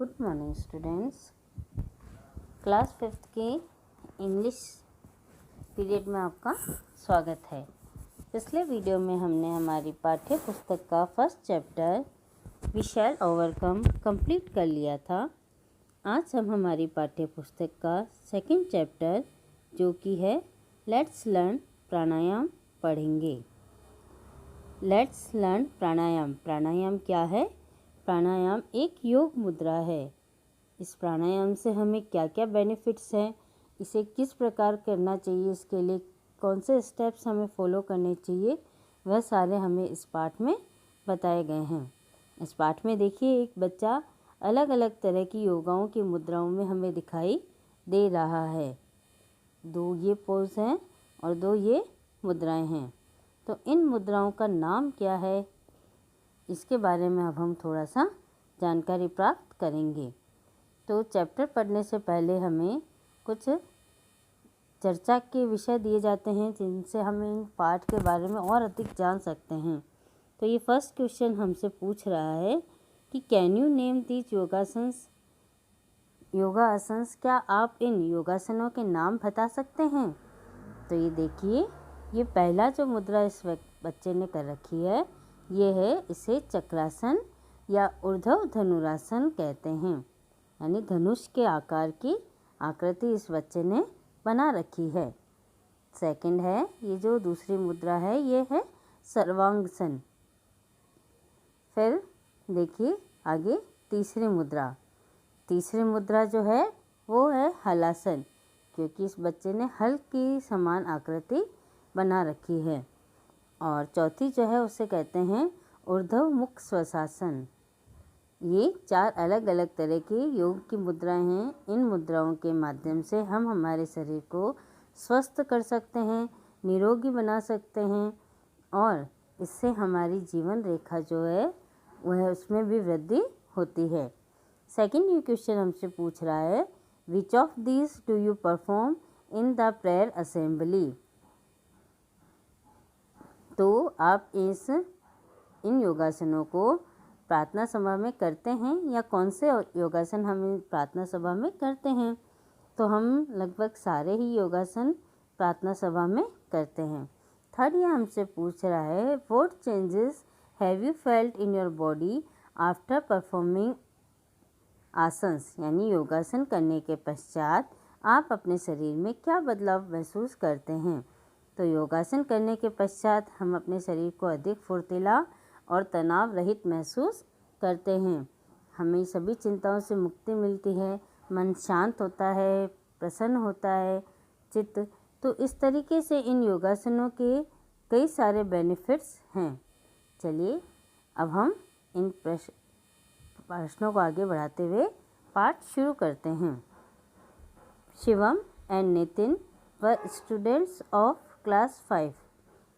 Good morning students. Class 5th के English period में आपका स्वागत है। पिछले वीडियो में हमने हमारी पाठ्य पुस्तक का first chapter we shall overcome complete कर लिया था। आज हम हमारी पाठ्य पुस्तक का सेकंड चैप्टर जो कि है लेट्स लर्न प्राणायाम पढ़ेंगे। लेट्स लर्न प्राणायाम। प्राणायाम क्या है? प्राणायाम एक योग मुद्रा है। इस प्राणायाम से हमें क्या क्या बेनिफिट्स हैं, इसे किस प्रकार करना चाहिए, इसके लिए कौन से स्टेप्स हमें फॉलो करने चाहिए, वह सारे हमें इस पाठ में बताए गए हैं। इस पाठ में देखिए, एक बच्चा अलग अलग तरह की योगाओं की मुद्राओं में हमें दिखाई दे रहा है। 2 ये पोज हैं और 2 ये मुद्राएं हैं। तो इन मुद्राओं का नाम क्या है, इसके बारे में अब हम थोड़ा सा जानकारी प्राप्त करेंगे। तो चैप्टर पढ़ने से पहले हमें कुछ चर्चा के विषय दिए जाते हैं जिनसे हम इन पाठ के बारे में और अधिक जान सकते हैं। तो ये फर्स्ट क्वेश्चन हमसे पूछ रहा है कि can you name these yogasanas. Yoga asanas, क्या आप इन योगासनों के नाम बता सकते हैं? तो ये देखिए, ये पहला जो मुद्रा इस बच्चे ने कर रखी है, ये है, इसे चक्रासन या ऊर्ध्व धनुरासन कहते हैं। यानी धनुष के आकार की आकृति इस बच्चे ने बना रखी है। सेकंड है, ये जो दूसरी मुद्रा है, ये है सर्वांगासन। फिर देखिए आगे तीसरी मुद्रा। तीसरी मुद्रा जो है वो है हलासन, क्योंकि इस बच्चे ने हल की समान आकृति बना रखी है। और चौथी जो है उसे कहते हैं ऊर्ध्व मुख स्वशासन। ये 4 अलग अलग तरह की योग की मुद्राएं हैं। इन मुद्राओं के माध्यम से हम हमारे शरीर को स्वस्थ कर सकते हैं, निरोगी बना सकते हैं और इससे हमारी जीवन रेखा जो है वह उसमें भी वृद्धि होती है। सेकंड ये क्वेश्चन हमसे पूछ रहा है, which of these do you perform in the prayer assembly. तो आप इन योगासनों को प्रार्थना सभा में करते हैं या कौन से योगासन हम प्रार्थना सभा में करते हैं? तो हम लगभग सारे ही योगासन प्रार्थना सभा में करते हैं। थर्ड ये हमसे पूछ रहा है, what changes have you felt in your body after performing asanas. यानी योगासन करने के पश्चात आप अपने शरीर में क्या बदलाव महसूस करते हैं? तो योगासन करने के पश्चात हम अपने शरीर को अधिक फुर्तीला और तनाव रहित महसूस करते हैं। हमें सभी चिंताओं से मुक्ति मिलती है, मन शांत होता है, प्रसन्न होता है चित्त। तो इस तरीके से इन योगासनों के कई सारे बेनिफिट्स हैं। चलिए अब हम इन प्रश्नों को आगे बढ़ाते हुए पाठ शुरू करते हैं। Shivam and Nitin were students of class 5।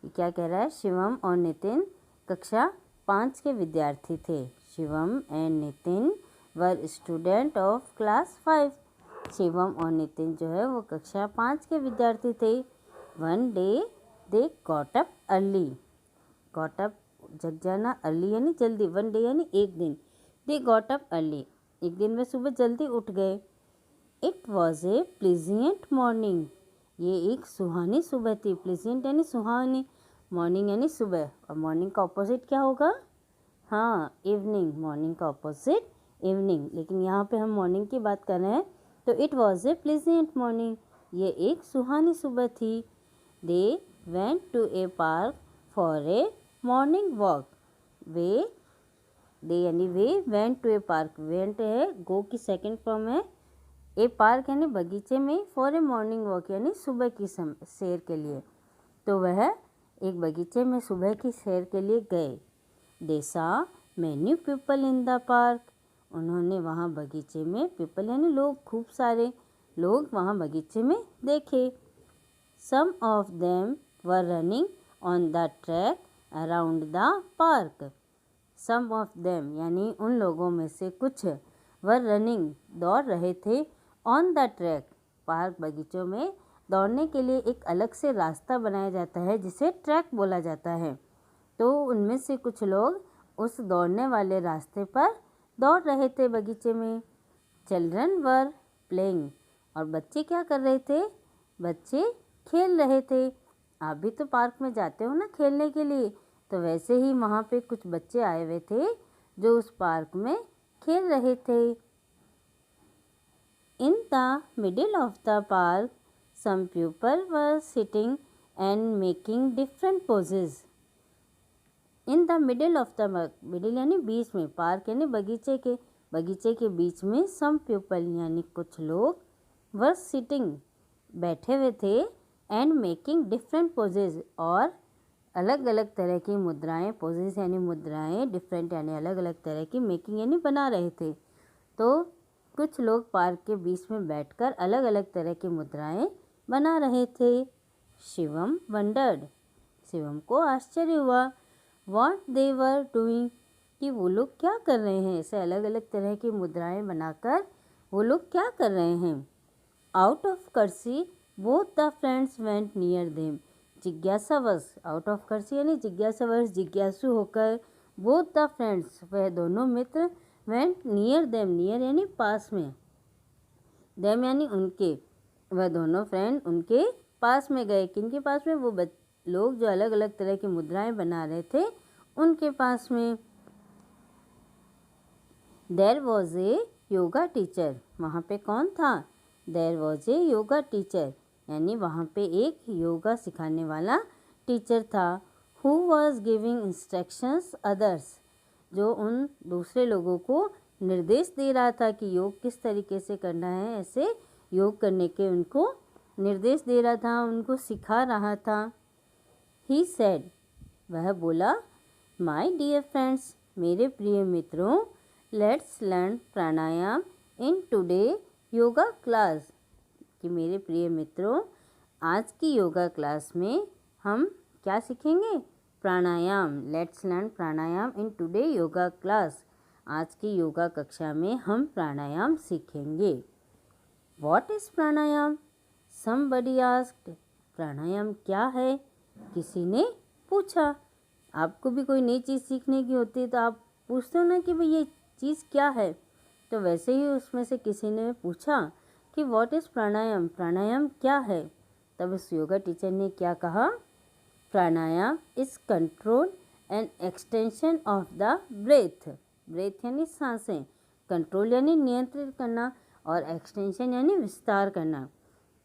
ये क्या कह रहा है? शिवम और नितिन कक्षा 5 के विद्यार्थी थे। Shivam and Nitin were student of class 5। Shivam और नितिन जो है वो कक्षा 5 के विद्यार्थी थे। One day they got up early. Got up जग जाना, अर्ली यानी जल्दी, वन डे यानी एक दिन। दे गॉट अप अर्ली, एक दिन में सुबह जल्दी उठ गए। It was a pleasant morning. ये एक सुहानी सुबह थी। प्लीजेंट यानी सुहानी, मॉर्निंग यानी सुबह, और मॉर्निंग का ऑपोजिट क्या होगा? हाँ, इवनिंग। मॉर्निंग का ऑपोजिट इवनिंग, लेकिन यहाँ पे हम मॉर्निंग की बात कर रहे हैं। तो it was a pleasant morning, ये एक सुहानी सुबह थी। They went to a park for a morning walk. They यानी वे, went to a park, went है गो की सेकेंड फॉर्म है, ए पार्क यानी बगीचे में, फॉर ए मॉर्निंग वॉक यानी सुबह की सैर के लिए। तो वह एक बगीचे में सुबह की सैर के लिए गए। दे सा many people in the park. उन्होंने वहाँ बगीचे में, पीपल यानी लोग, खूब सारे लोग वहाँ बगीचे में देखे। Some of them were running on the track around the park. Some of them यानी उन लोगों में से कुछ, वर रनिंग दौड़ रहे थे, ऑन द ट्रैक पार्क बगीचों में दौड़ने के लिए एक अलग से रास्ता बनाया जाता है जिसे ट्रैक बोला जाता है। तो उनमें से कुछ लोग उस दौड़ने वाले रास्ते पर दौड़ रहे थे बगीचे में। चिल्ड्रन वर प्लेइंग, और बच्चे क्या कर रहे थे? बच्चे खेल रहे थे। आप भी तो पार्क में जाते हो ना खेलने के लिए, तो वैसे ही वहाँ पे कुछ बच्चे आए हुए थे जो उस पार्क में खेल रहे थे। In the middle of the park, some people were sitting and making different poses. In the middle of the park, middle यानी बीच में, पार्क यानी बगीचे के बीच में some people यानी कुछ लोग were sitting बैठे हुए थे and making different poses, और अलग अलग तरह की मुद्राएं, poses यानी मुद्राएं, different यानी अलग अलग तरह की, making यानी बना रहे थे। तो कुछ लोग पार्क के बीच में बैठकर अलग अलग तरह की मुद्राएं बना रहे थे। शिवम वंडर्ड, शिवम को आश्चर्य हुआ, व्हाट दे वर डूइंग, कि वो लोग क्या कर रहे हैं। ऐसे अलग अलग तरह की मुद्राएं बनाकर वो लोग क्या कर रहे हैं। Out of curiosity both the friends went near them, जिज्ञासावश, आउट ऑफ कर्सी यानी जिज्ञासावश, जिज्ञासु होकर, बोथ द फ्रेंड्स, वह दोनों मित्र, वेंट नियर देम, नियर यानी पास में, देम यानी उनके, वह दोनों फ्रेंड उनके पास में गए। किनके पास में? वो लोग जो अलग अलग तरह की मुद्राएं बना रहे थे उनके पास में। There was a yoga teacher, वहाँ पे कौन था? There was a yoga teacher, यानी वहाँ पे एक योगा सिखाने वाला टीचर था। Who was giving instructions others, जो उन दूसरे लोगों को निर्देश दे रहा था कि योग किस तरीके से करना है। ऐसे योग करने के उनको निर्देश दे रहा था, उनको सिखा रहा था। ही सेड, वह बोला, माय डियर फ्रेंड्स, मेरे प्रिय मित्रों, let's learn pranayama in today yoga class, कि मेरे प्रिय मित्रों, आज की योगा क्लास में हम क्या सीखेंगे? Pranayama. Let's learn pranayama in today yoga class, आज की योगा कक्षा में हम प्राणायाम सीखेंगे। What is pranayama? Somebody asked, pranayama क्या है? किसी ने पूछा। आपको भी कोई नई चीज़ सीखने की होती है तो आप पूछते हो ना कि भाई ये चीज़ क्या है, तो वैसे ही उसमें से किसी ने पूछा कि व्हाट इज़ प्राणायाम, प्राणायाम क्या है। तब उस योगा टीचर ने क्या कहा? Pranayama is control and extension of the breath, breath यानी सांसें, कंट्रोल यानी नियंत्रित करना, और एक्सटेंशन यानी विस्तार करना।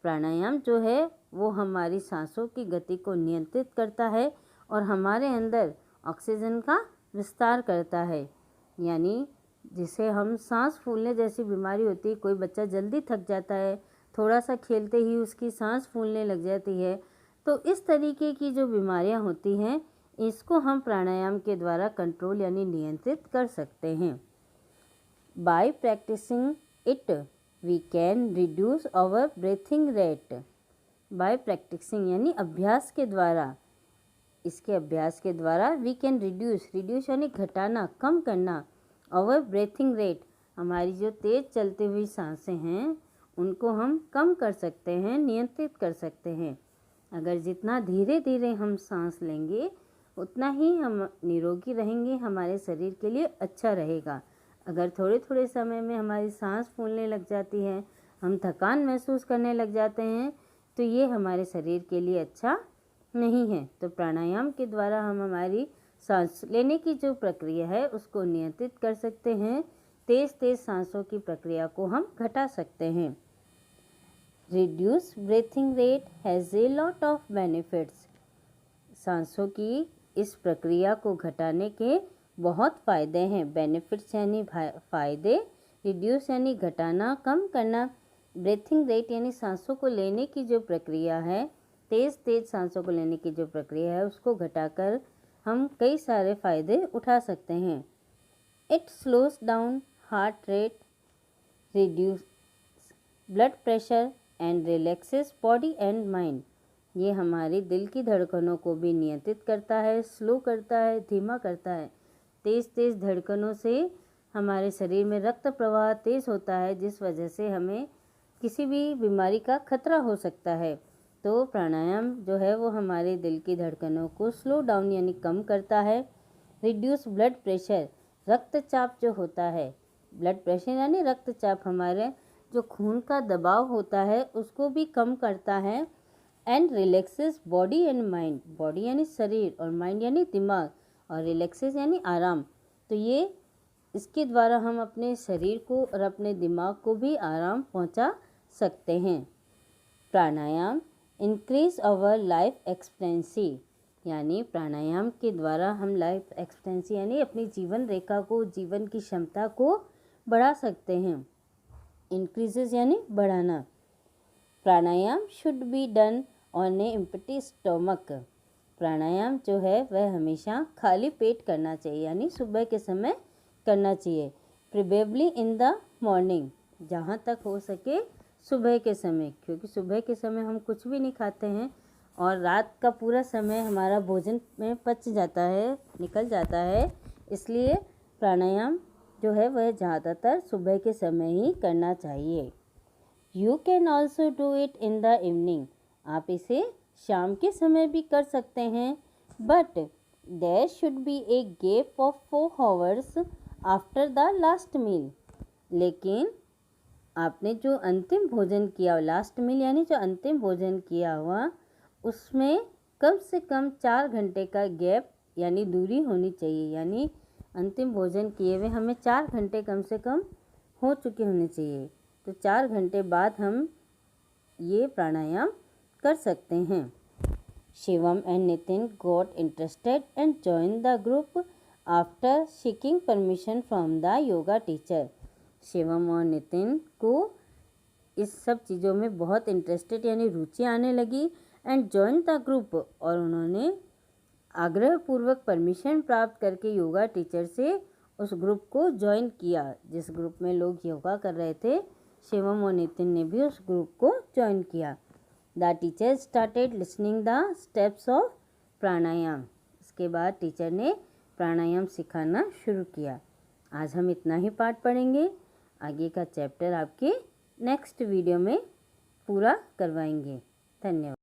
प्राणायाम जो है वो हमारी सांसों की गति को नियंत्रित करता है और हमारे अंदर ऑक्सीजन का विस्तार करता है। यानी जिसे हम सांस फूलने जैसी बीमारी होती है, कोई बच्चा जल्दी थक जाता है, थोड़ा सा खेलते ही उसकी सांस फूलने लग जाती है, तो इस तरीके की जो बीमारियां होती हैं इसको हम प्राणायाम के द्वारा कंट्रोल यानी नियंत्रित कर सकते हैं। By practicing it we can reduce our breathing rate, by practicing यानी अभ्यास के द्वारा, इसके अभ्यास के द्वारा वी कैन रिड्यूस, रिड्यूस यानी घटाना, कम करना, आवर ब्रीथिंग रेट, हमारी जो तेज़ चलती हुई सांसें हैं उनको हम कम कर सकते हैं, नियंत्रित कर सकते हैं। अगर जितना धीरे धीरे हम सांस लेंगे उतना ही हम निरोगी रहेंगे, हमारे शरीर के लिए अच्छा रहेगा। अगर थोड़े थोड़े समय में हमारी सांस फूलने लग जाती है, हम थकान महसूस करने लग जाते हैं, तो ये हमारे शरीर के लिए अच्छा नहीं है। तो प्राणायाम के द्वारा हम हमारी सांस लेने की जो प्रक्रिया है उसको नियंत्रित कर सकते हैं, तेज़ तेज़ सांसों की प्रक्रिया को हम घटा सकते हैं। Reduce breathing rate has a lot of benefits, सांसों की इस प्रक्रिया को घटाने के बहुत फ़ायदे हैं। बेनिफिट्स यानी फ़ायदे, रिड्यूस यानी घटाना, कम करना, ब्रीथिंग रेट यानी सांसों को लेने की जो प्रक्रिया है, तेज़ तेज़ सांसों को लेने की जो प्रक्रिया है उसको घटाकर हम कई सारे फ़ायदे उठा सकते हैं। It slows down heart rate, reduce blood pressure and relaxes body and mind, ये हमारी दिल की धड़कनों को भी नियंत्रित करता है, स्लो करता है, धीमा करता है। तेज़ तेज़ धड़कनों से हमारे शरीर में रक्त प्रवाह तेज़ होता है, जिस वजह से हमें किसी भी बीमारी का खतरा हो सकता है। तो प्राणायाम जो है वो हमारे दिल की धड़कनों को स्लो डाउन यानी कम करता है। रिड्यूस ब्लड प्रेशर, रक्तचाप जो होता है ब्लड प्रेशर यानी रक्तचाप, हमारे जो खून का दबाव होता है उसको भी कम करता है। And relaxes body and mind, body यानी शरीर और माइंड यानी दिमाग, और रिलैक्सेस यानी आराम। तो ये इसके द्वारा हम अपने शरीर को और अपने दिमाग को भी आराम पहुंचा सकते हैं। प्राणायाम इंक्रीज आवर लाइफ एक्सपेक्टेंसी, यानी प्राणायाम के द्वारा हम लाइफ एक्सपेक्टेंसी यानी अपनी जीवन रेखा को, जीवन की क्षमता को बढ़ा सकते हैं। इंक्रीजेस यानी बढ़ाना। Pranayama should be done on a empty stomach, pranayama जो है वह हमेशा खाली पेट करना चाहिए, यानी सुबह के समय करना चाहिए। प्रिफरेबली इन द मॉर्निंग, जहाँ तक हो सके सुबह के समय, क्योंकि सुबह के समय हम कुछ भी नहीं खाते हैं और रात का पूरा समय हमारा भोजन में पच जाता है, निकल जाता है, इसलिए प्राणायाम जो है वह ज़्यादातर सुबह के समय ही करना चाहिए। You can also do it in the evening, आप इसे शाम के समय भी कर सकते हैं। But there should be a gap of 4 hours after the last meal, लेकिन आपने जो अंतिम भोजन किया, लास्ट मील यानी जो अंतिम भोजन किया हुआ, उसमें कम से कम 4 घंटे का गैप यानी दूरी होनी चाहिए, यानी अंतिम भोजन किए हुए हमें 4 घंटे कम से कम हो चुके होने चाहिए। तो 4 घंटे बाद हम ये प्राणायाम कर सकते हैं। Shivam and Nitin got interested and join the group after seeking permission from the yoga teacher. Shivam और नितिन को इस सब चीज़ों में बहुत इंटरेस्टेड यानी रुचि आने लगी। एंड जॉइन द ग्रुप, और उन्होंने आग्रहपूर्वक परमिशन प्राप्त करके योगा टीचर से उस ग्रुप को ज्वाइन किया। जिस ग्रुप में लोग योगा कर रहे थे, शिवम और नितिन ने भी उस ग्रुप को ज्वाइन किया। The teacher started listening the steps of pranayama, इसके बाद टीचर ने प्राणायाम सिखाना शुरू किया। आज हम इतना ही पाठ पढ़ेंगे, आगे का चैप्टर आपके नेक्स्ट वीडियो में पूरा करवाएंगे। धन्यवाद।